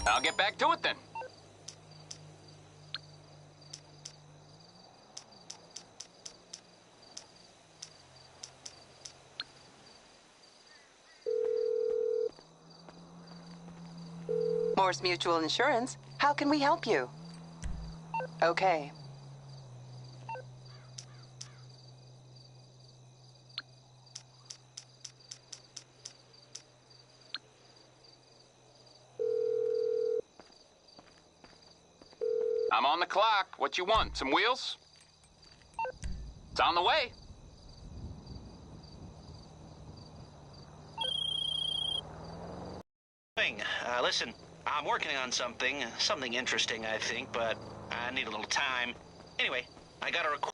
I'll get back to it then. Morse Mutual Insurance. How can we help you? Okay. I'm on the clock. What you want? Some wheels? It's on the way. Listen, I'm working on something interesting, I think, but I need a little time. Anyway, I got a request.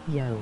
Yo.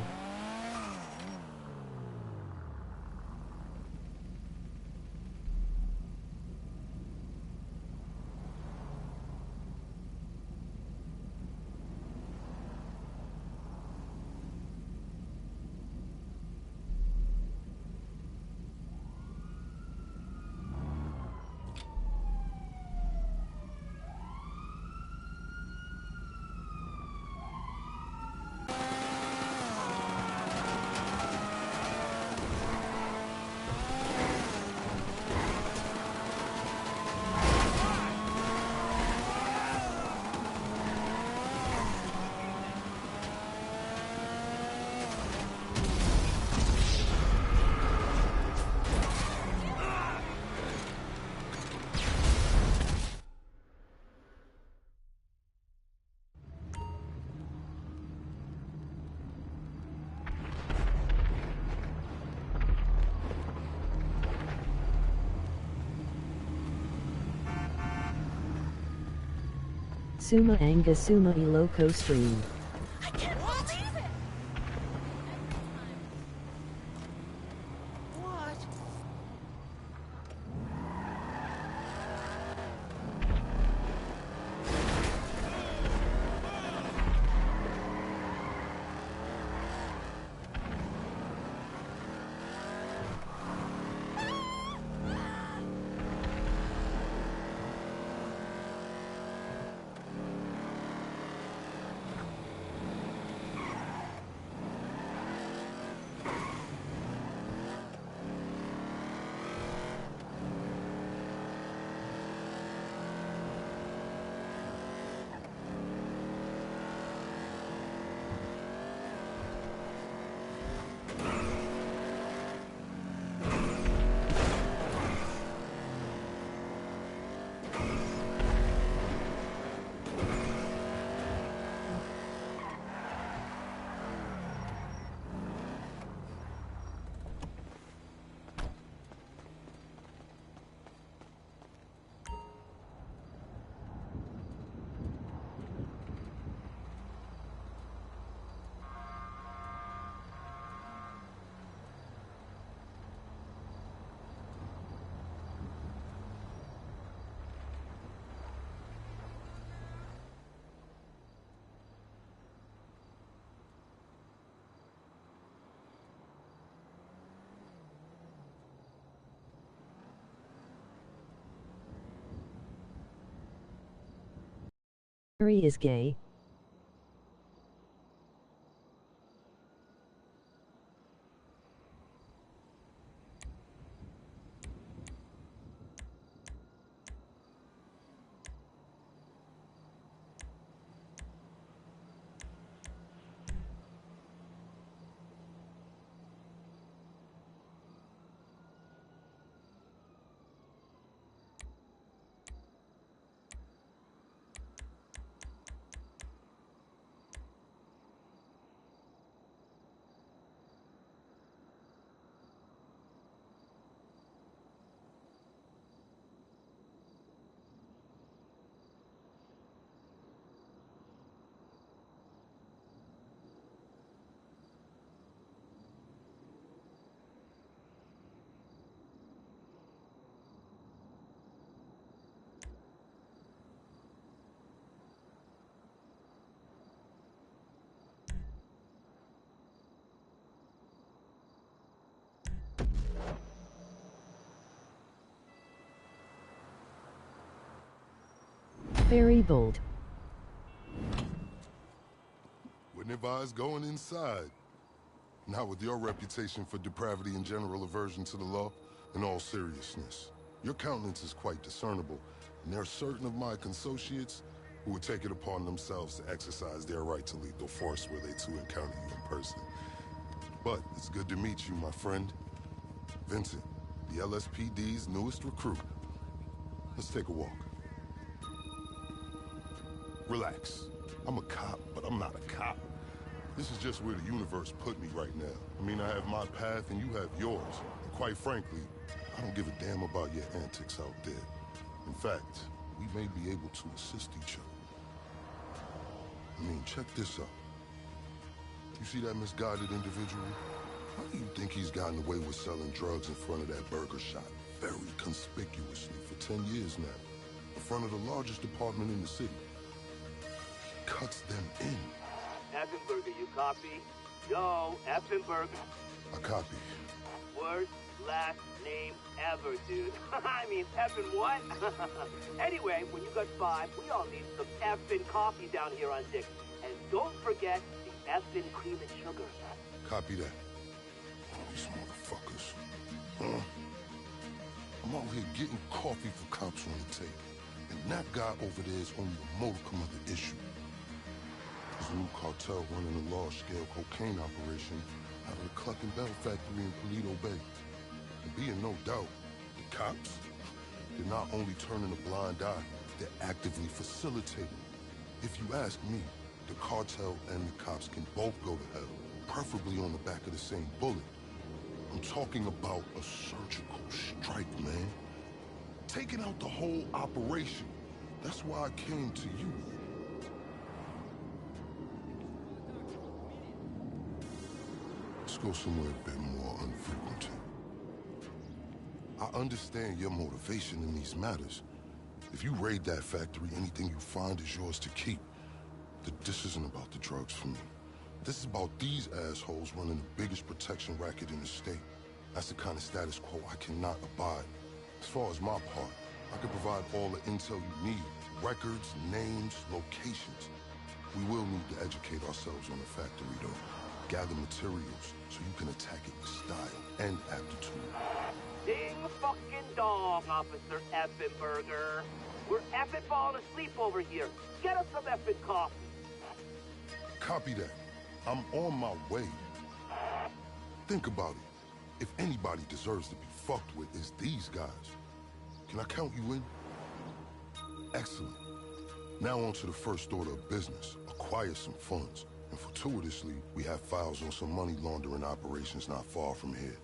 Suma Anga Suma Iloko Stream. I can't believe it! What? Harry is gay. Very bold. Wouldn't advise going inside. Not with your reputation for depravity and general aversion to the law. In all seriousness, your countenance is quite discernible, and there are certain of my consociates who would take it upon themselves to exercise their right to lethal force were they to encounter you in person. But it's good to meet you, my friend. Vincent, the LSPD's newest recruit. Let's take a walk. Relax. I'm a cop, but I'm not a cop. This is just where the universe put me right now. I mean, I have my path and you have yours. And quite frankly, I don't give a damn about your antics out there. In fact, we may be able to assist each other. I mean, check this out. You see that misguided individual? How do you think he's gotten away with selling drugs in front of that burger shop very conspicuously for 10 years now? In front of the largest department in the city. He cuts them in. Effenberger, you copy? Yo, Effenberger. I copy. Worst last name ever, dude. I mean, effing what? Anyway, when you got 5, we all need some effing coffee down here on Dick. And don't forget the effing cream and sugar. Copy that. Oh, these motherfuckers. Huh? I'm out here getting coffee for cops on the take. And that guy over there is only a modicum of the issue. There's a new cartel running a large-scale cocaine operation out of the Cluck and Bell factory in Paleto Bay. And be in no doubt, the cops, they're not only turning a blind eye, they're actively facilitating. If you ask me, the cartel and the cops can both go to hell, preferably on the back of the same bullet. I'm talking about a surgical strike, man. Taking out the whole operation. That's why I came to you. Let's go somewhere a bit more unfrequented. I understand your motivation in these matters. If you raid that factory, anything you find is yours to keep. This isn't about the drugs for me. This is about these assholes running the biggest protection racket in the state. That's the kind of status quo I cannot abide. As far as my part, I can provide all the intel you need. Records, names, locations. We will need to educate ourselves on the factory, though. Gather materials so you can attack it with style and aptitude. Ding fucking dong, Officer Effenberger. We're effing falling asleep over here. Get us some effing coffee. Copy that. I'm on my way. Think about it. If anybody deserves to be fucked with, it's these guys. Can I count you in? Excellent. Now on to the first order of business. Acquire some funds. And fortuitously, we have files on some money laundering operations not far from here.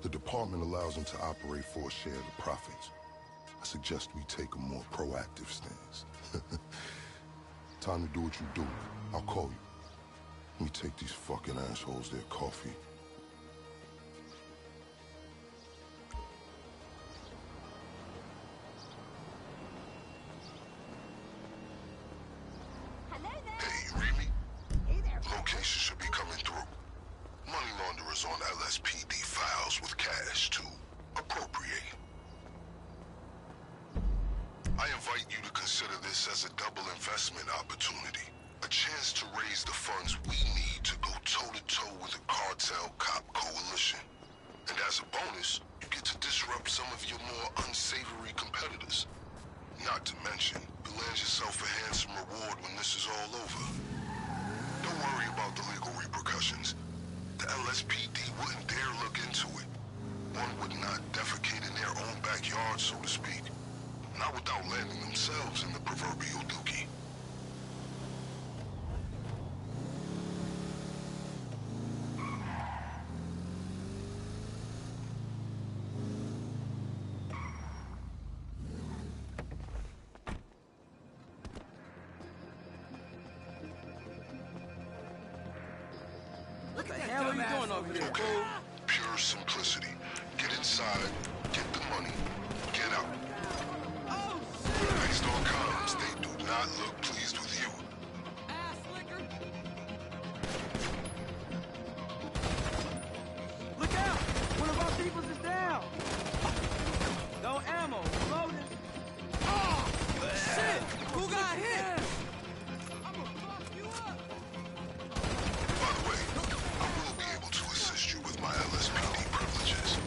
The department allows them to operate for a share of the profits. I suggest we take a more proactive stance. Time to do what you do. I'll call you. Let me take these fucking assholes their coffee. Hello there. Hey, you read me? Hey there. Location should be coming through. Money launderers on LSPD files with cash to appropriate. I invite you to consider this as a double investment opportunity. A chance to raise the funds we need to go toe-to-toe with the cartel cop coalition. And as a bonus, you get to disrupt some of your more unsavory competitors. Not to mention, you land yourself a handsome reward when this is all over. Don't worry about the legal repercussions. The LSPD wouldn't dare look into it. One would not defecate in their own backyard, so to speak. Not without landing themselves in the proverbial dookie. What the hell are you doing over here, Okay, fool? pure simplicity. Get inside, get the money, get out. Oh, shit! Based on comms, they do not look pleased with you. Ass liquor! Look out! One of our peoples is down! No ammo, loaded. Oh, shit! Who got hit? I'm gonna fuck you up! By the way, I will be able to assist you with my LSPD privileges.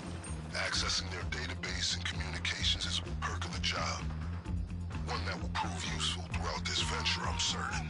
Accessing their database and communications is a perk of the job. One that will prove useful throughout this venture, I'm certain.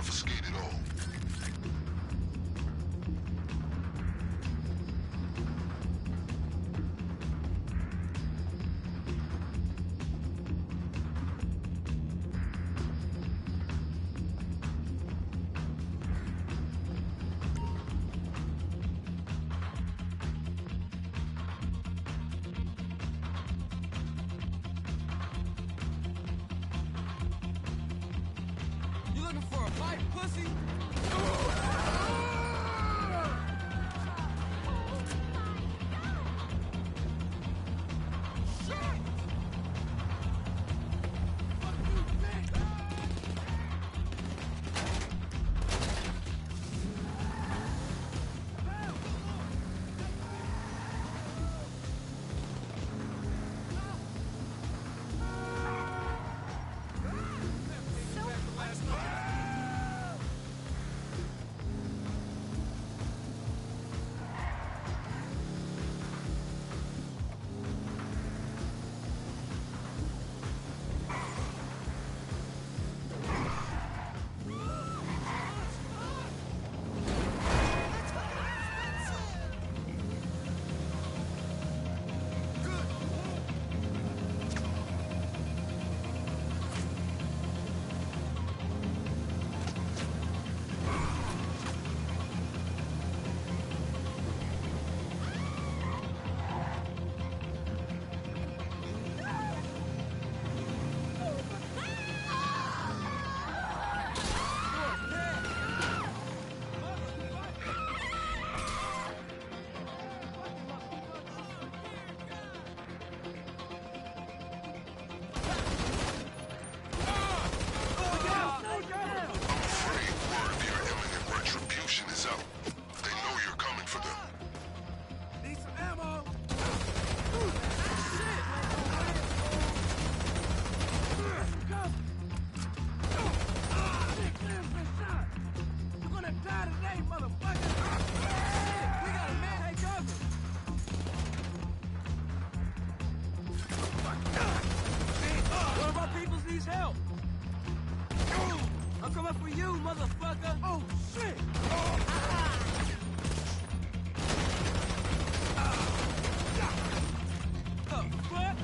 confiscate it all. You looking for a fight, pussy? I'm coming for you, motherfucker! Oh, shit! What?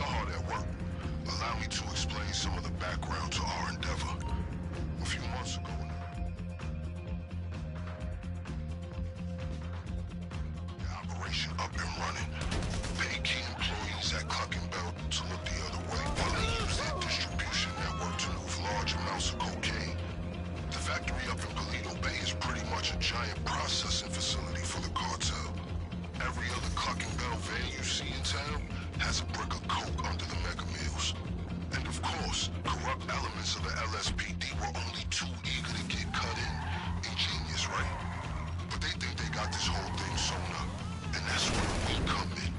you're hard at work. Allow me to explain some of the background to our endeavor. A few months ago, the operation up and running. Pay key employees at Clucking Bell to look the other way while they use their distribution network to move large amounts of cocaine. The factory up in Polito Bay is pretty much a giant processing facility for the cartel. Every other Clucking Bell van you see in town has a brick of coke under the mega mills. And of course, corrupt elements of the LSPD were only too eager to get cut in. Ingenious, right? But they think they got this whole thing sewn up. And that's where we come in.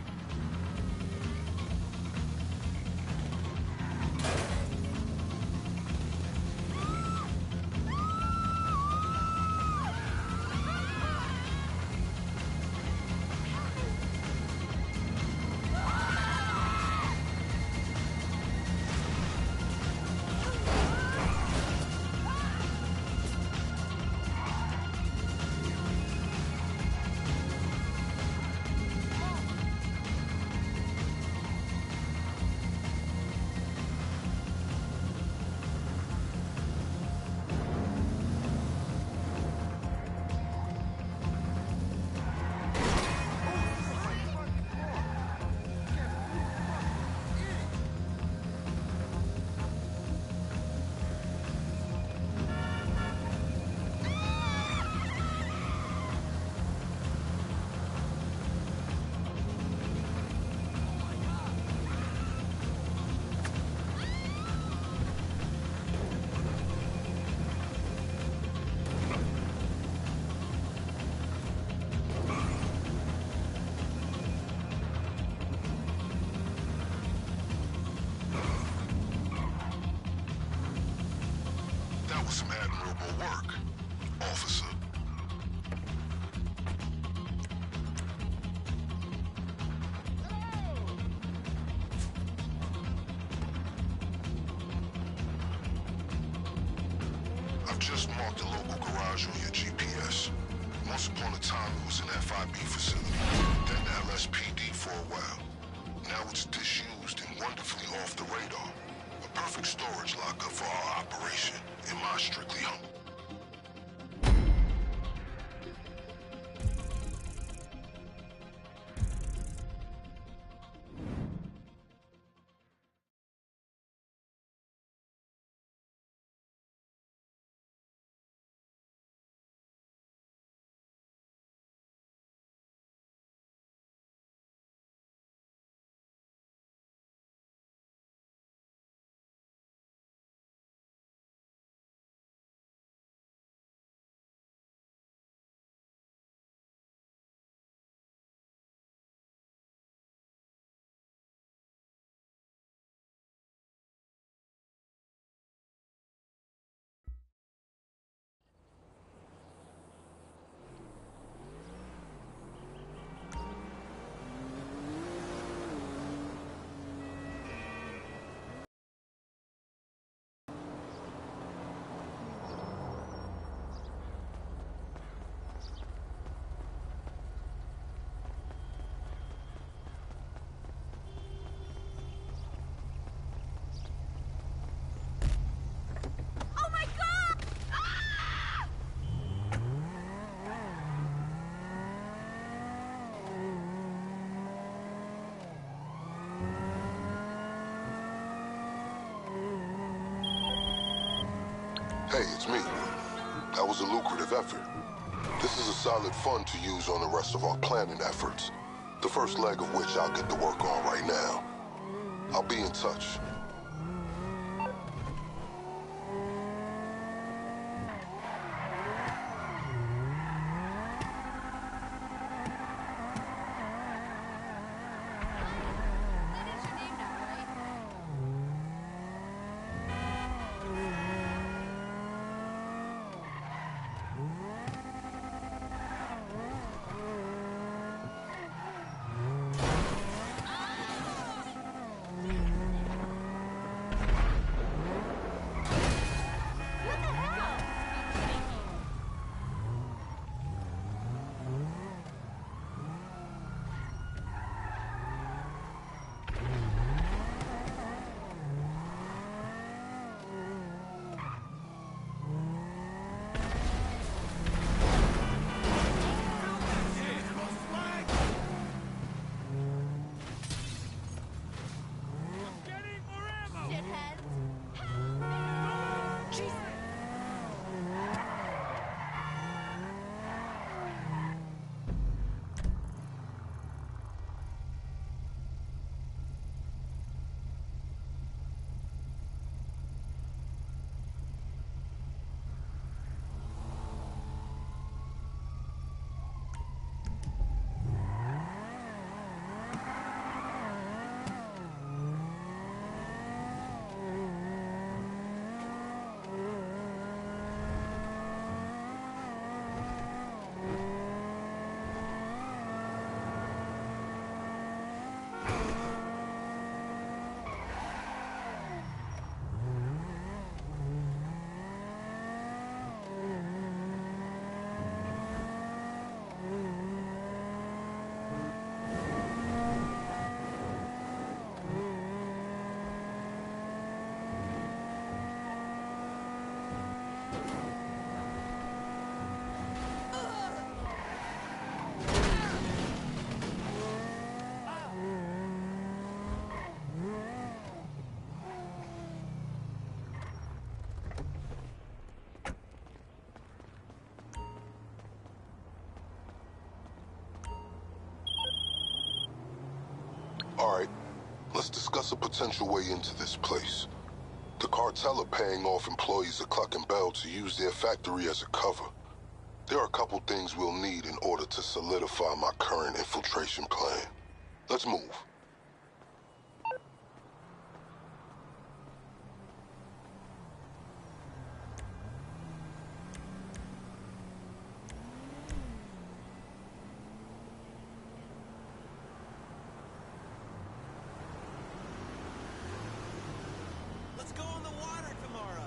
That was some admirable work, officer. I've just marked the local garage on your GPS. Once upon a time, it was an FIB facility, then the LSPD for a while. Now it's disused and wonderfully off the radar. A perfect storage locker for our operation, in my strictly humble. Hey, it's me. That was a lucrative effort. This is a solid fund to use on the rest of our planning efforts. The first leg of which I'll get to work on right now. I'll be in touch. Let's discuss a potential way into this place. The cartel are paying off employees of Cluck and Bell to use their factory as a cover. There are a couple things we'll need in order to solidify my current infiltration plan. Let's move. Let's go on the water tomorrow.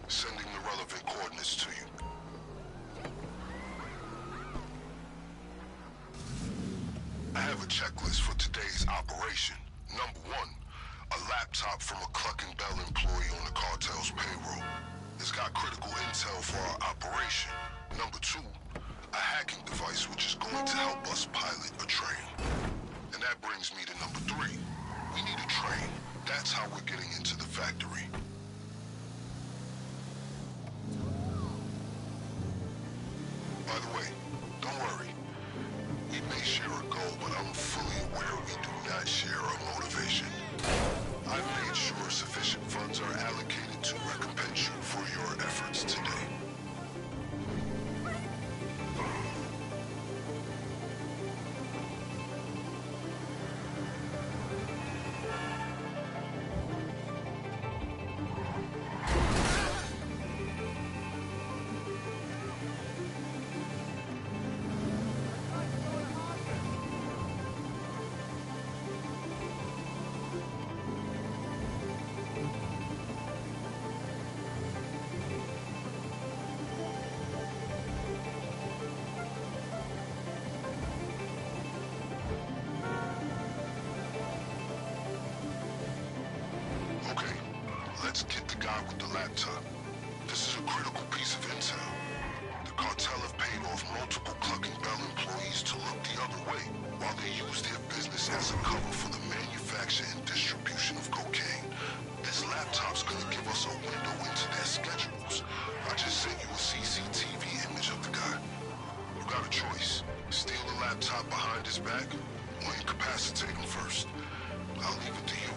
Sending the relevant coordinates to you. I have a checklist for today's operation. Number 1, a laptop from a Cluck and Bell employee on the cartel's payroll. It's got critical intel for our operation. Number 2, a hacking device which is going to help us pilot a train. And that brings me to number 3. We need a train. That's how we're getting into the factory. By the way, don't worry. We may share a goal, but I'm fully aware we do not share a motivation. I've made sure sufficient funds are allocated to recompense you for your efforts today. laptop. This is a critical piece of intel. The cartel have paid off multiple Clucking Bell employees to look the other way, while they use their business as a cover for the manufacture and distribution of cocaine. This laptop's gonna give us a window into their schedules. I just sent you a CCTV image of the guy. You got a choice. Steal the laptop behind his back, or incapacitate him first. I'll leave it to you.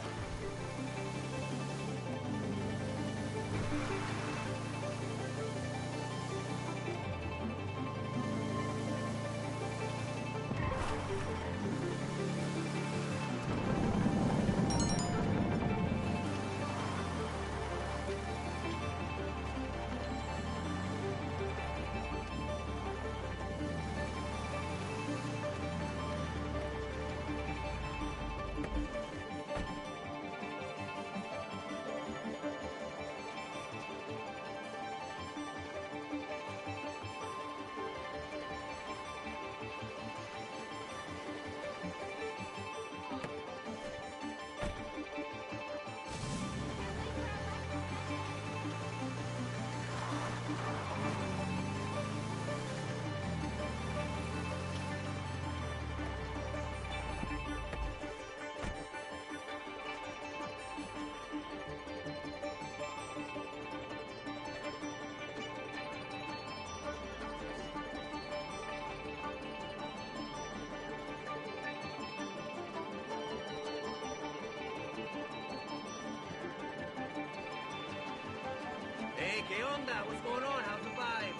Hey, ¿qué onda? What's going on? How's the vibe?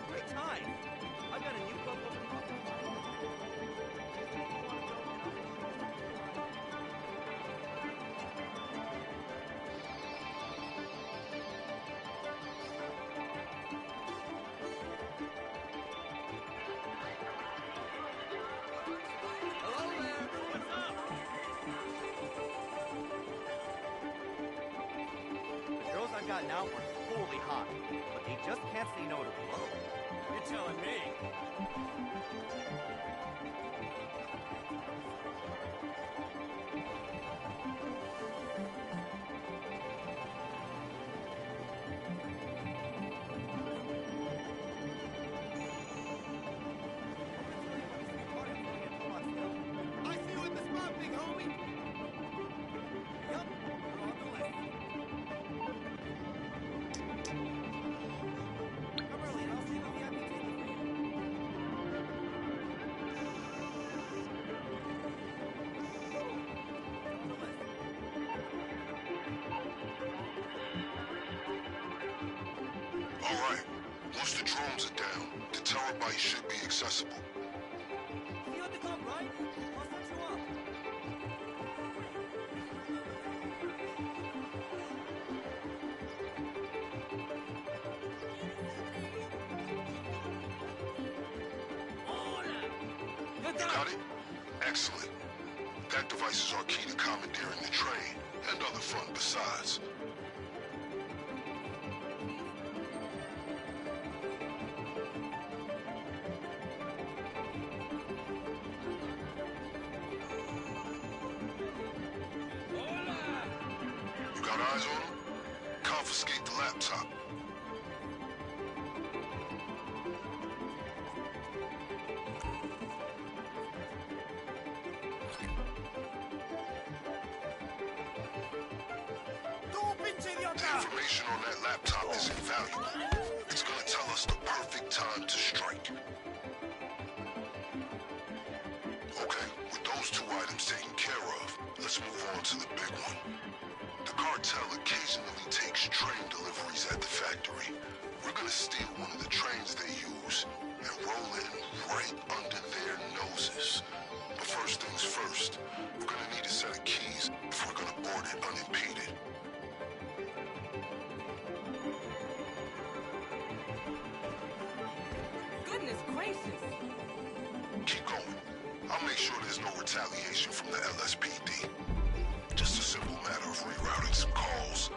Great time. I got a new club open. Hello there. What's up? The girls I've got now are totally hot, but they just can't say no to blow. You're telling me. I see you at the spot, big homie. Yup, you're on the list. Come early and I'll save a VIP ticket for you. All right. Once the drones are down, the terabyte should be accessible. See you at the club, right? I'll set you up. You got it? Excellent. That device is our key to commandeering the train, and other fun besides. You got eyes on him? Confiscate the laptop. The information on that laptop is invaluable. It's gonna tell us the perfect time to strike. Okay, with those two items taken care of, let's move on to the big one. The cartel occasionally takes train deliveries at the factory. We're gonna steal one of the trains they use and roll it right under their noses. But first things first, we're gonna need a set of keys if we're gonna board it unimpeded. Goodness gracious. Keep going. I'll make sure there's no retaliation from the LSPD. Just a simple matter of rerouting some calls.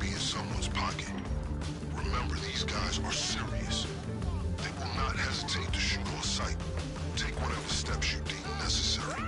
be in someone's pocket. Remember, these guys are serious. They will not hesitate to shoot on sight. Take whatever steps you deem necessary.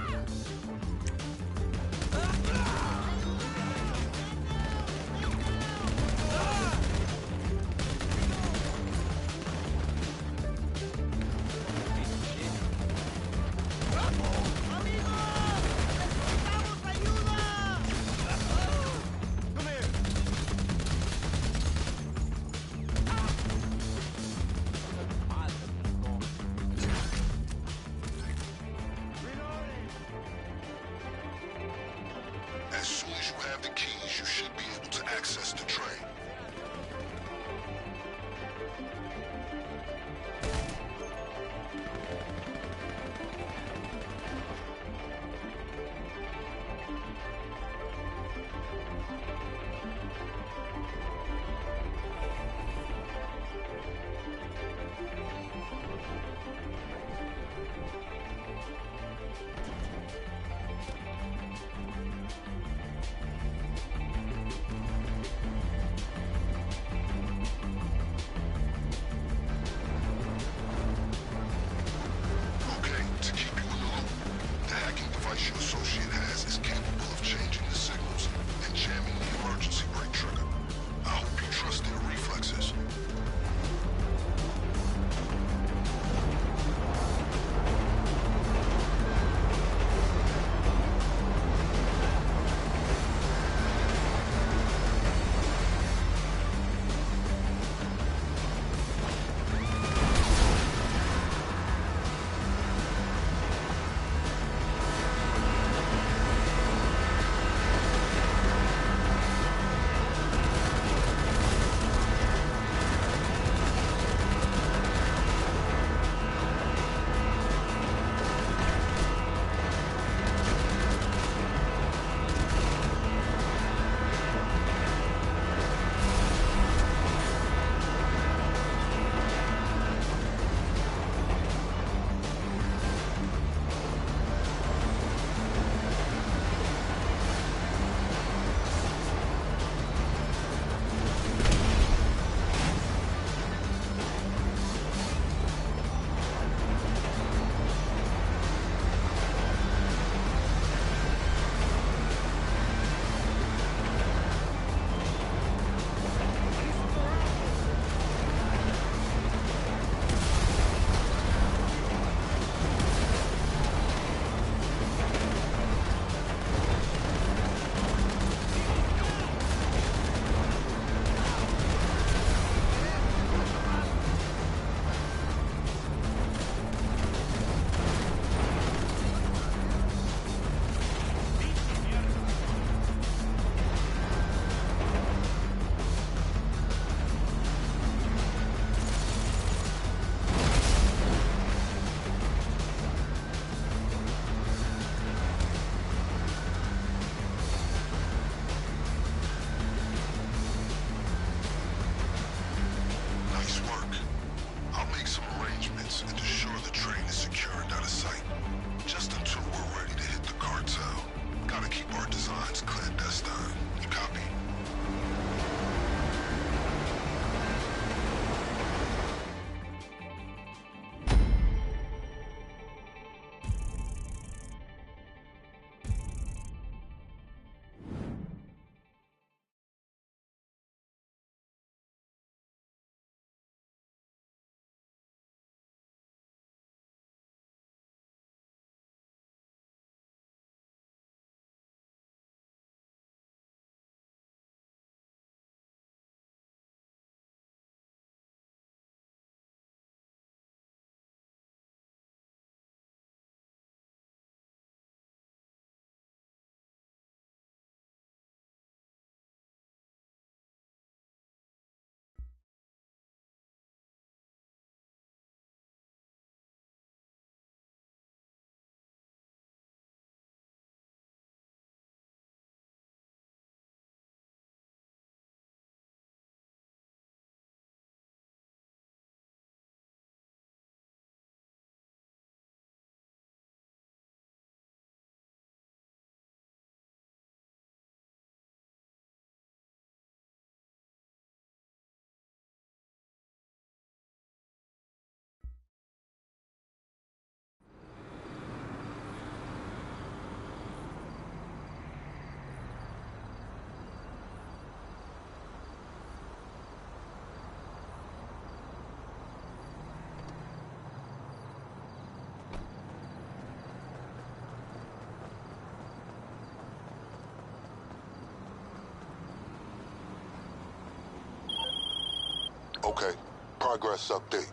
Okay, progress update.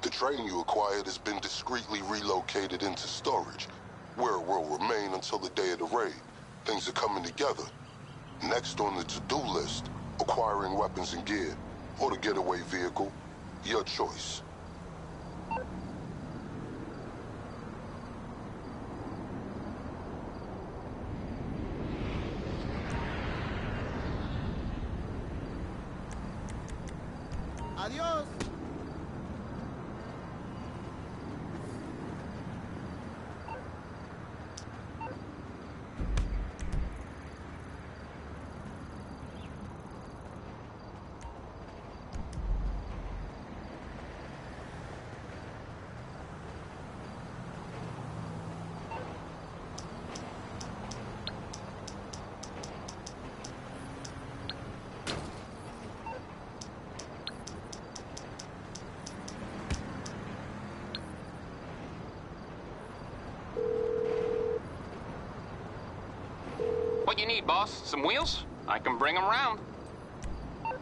The train you acquired has been discreetly relocated into storage, where it will remain until the day of the raid. Things are coming together. Next on the to-do list, acquiring weapons and gear, or the getaway vehicle. Your choice. Adiós. What you need, boss? Some wheels? I can bring them round.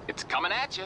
It's coming at you.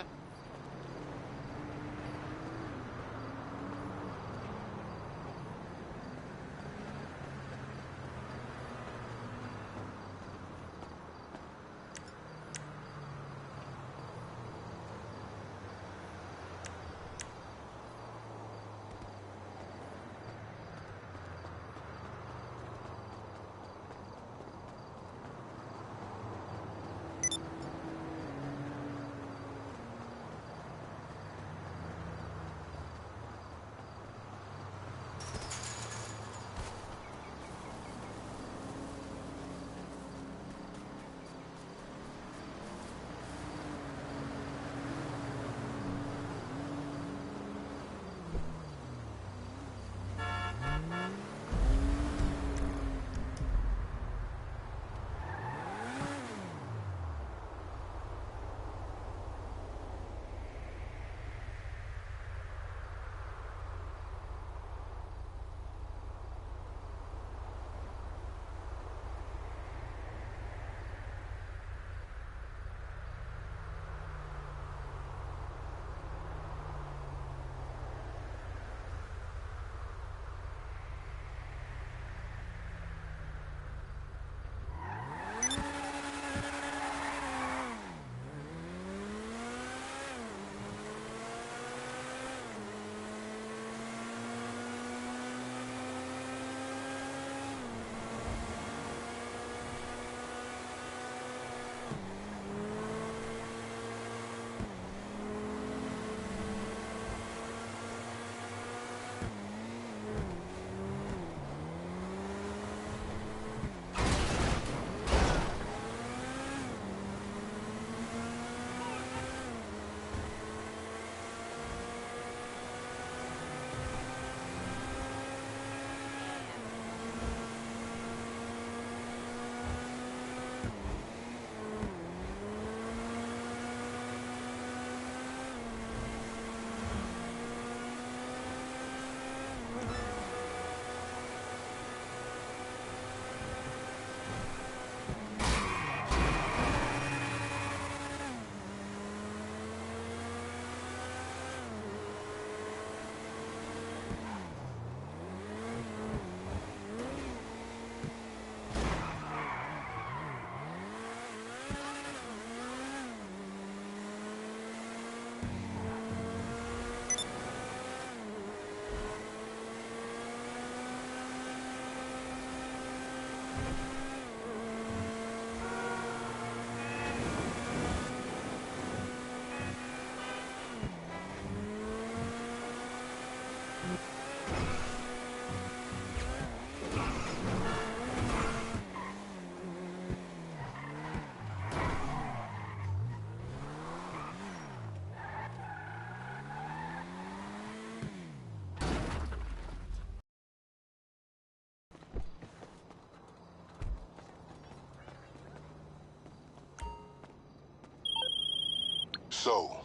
So,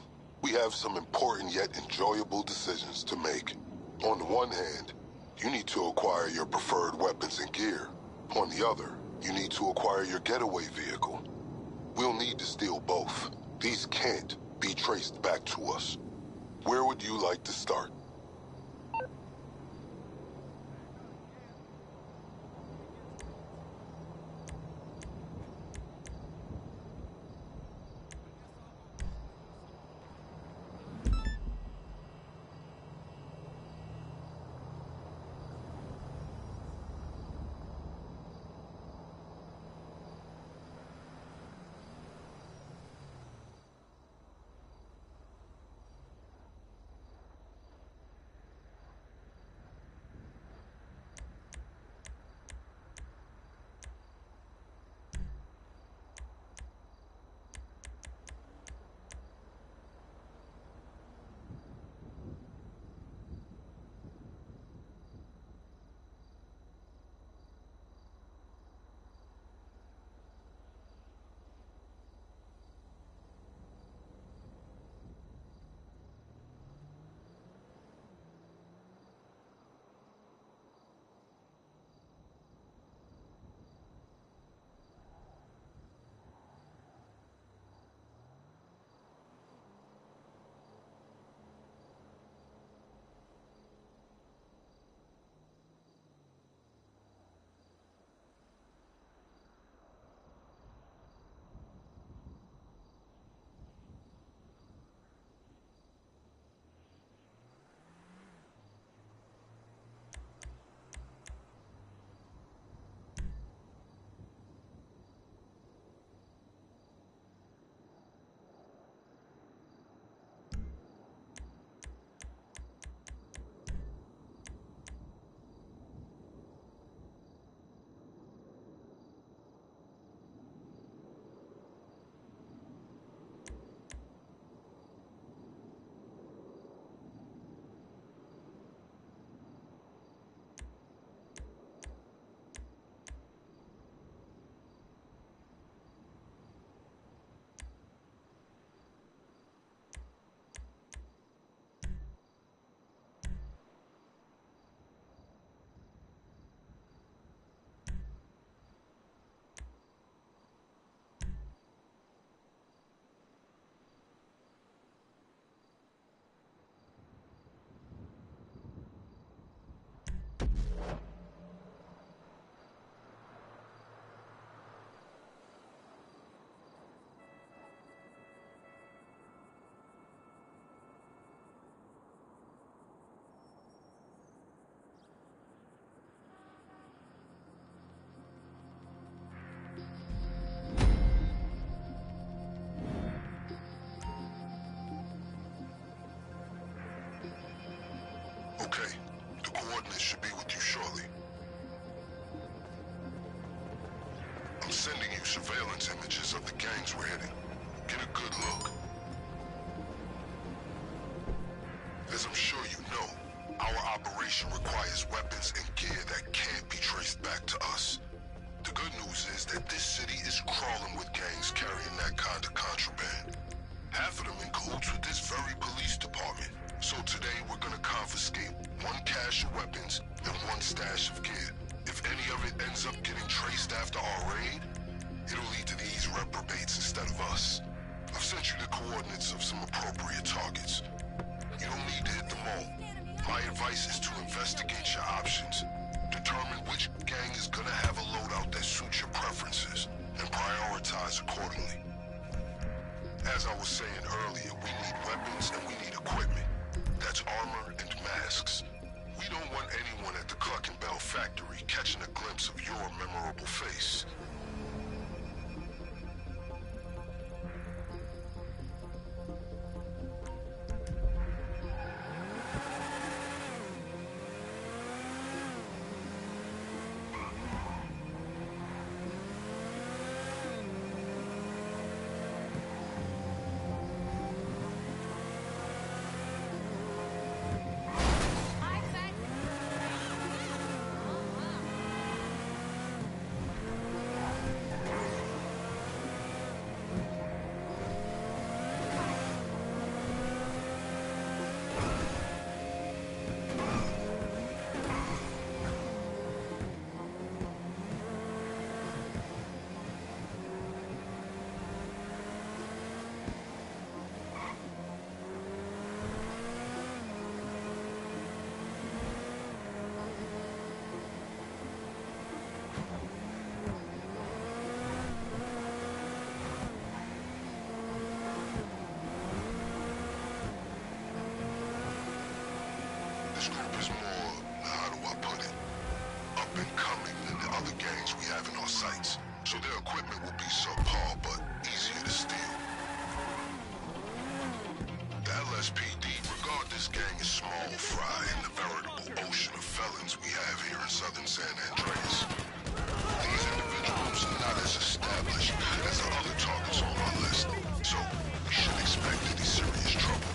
we have some important yet enjoyable decisions to make. On the one hand, you need to acquire your preferred weapons and gear. On the other, you need to acquire your getaway vehicle. We'll need to steal both. These can't be traced back to us. Where would you like to start? Okay, the coordinates should be with you shortly. I'm sending you surveillance images of the gangs we're hitting. Get a good look. As I'm sure you know, our operation requires weapons and gear that can't be traced back to us. The good news is that this city is crawling with gangs carrying that kind of contraband. Half of them in cahoots with this very police department. So today we're gonna confiscate one cache of weapons and one stash of gear. If any of it ends up getting traced after our raid, it'll lead to these reprobates instead of us. I've sent you the coordinates of some appropriate targets. You don't need to hit them all. My advice is to investigate your options. Determine which gang is gonna have a loadout that suits your preferences, and prioritize accordingly. As I was saying earlier, we need weapons and we need equipment. That's armor and masks. We don't want anyone at the Cluck and Bell factory catching a glimpse of your memorable face. southern San Andreas. These individuals are not as established as the other targets on our list, so we should expect any serious trouble.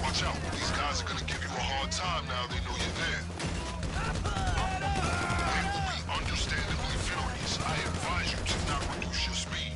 Watch out, these guys are gonna give you a hard time now they know you're there. They will be understandably furious. I advise you to not reduce your speed.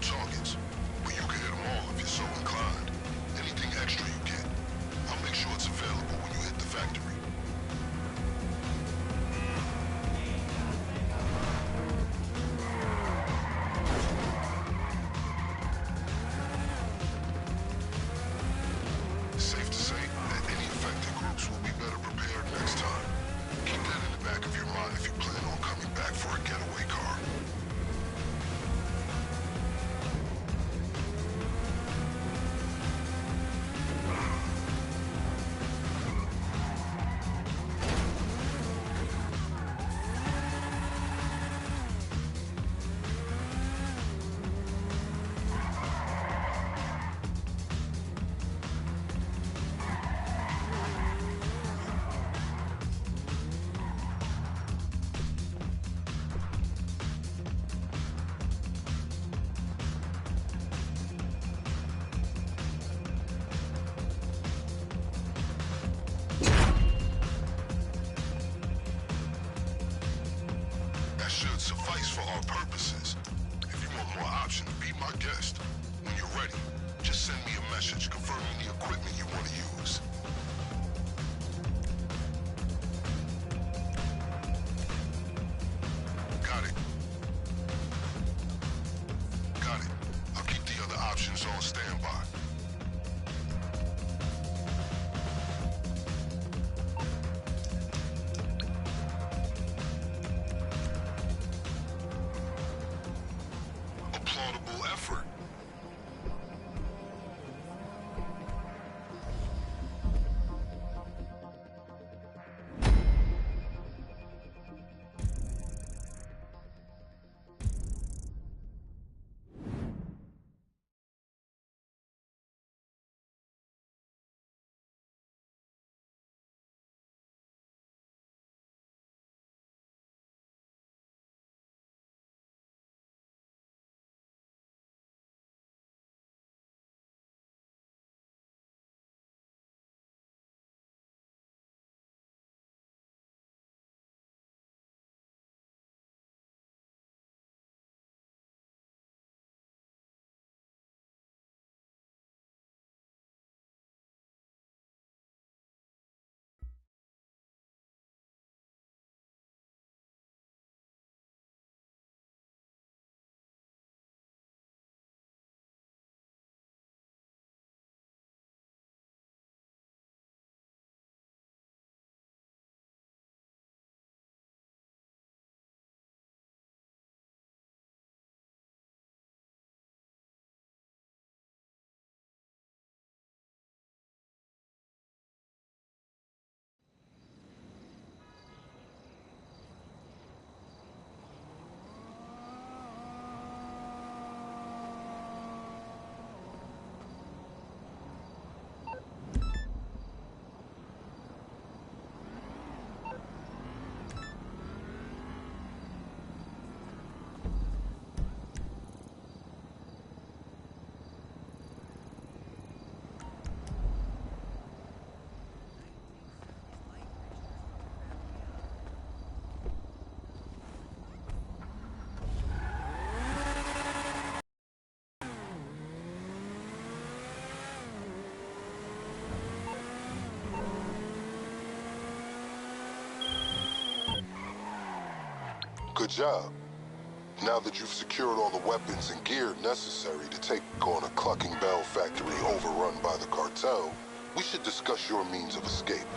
Targets, but you can hit them all if you're so inclined. Anything extra you get, I'll make sure it's available when you hit the factory. Safe to say that any affected groups will be better prepared next time. Keep that in the back of your mind if you plan on coming back for a getaway car. Should suffice for our purposes. If you want more options, be my guest. When you're ready, just send me a message confirming the equipment you want to use. Got it. Got it. I'll keep the other options on standby. Applaudable effort. Good job. Now that you've secured all the weapons and gear necessary to take on a Clucking Bell factory overrun by the cartel, we should discuss your means of escape.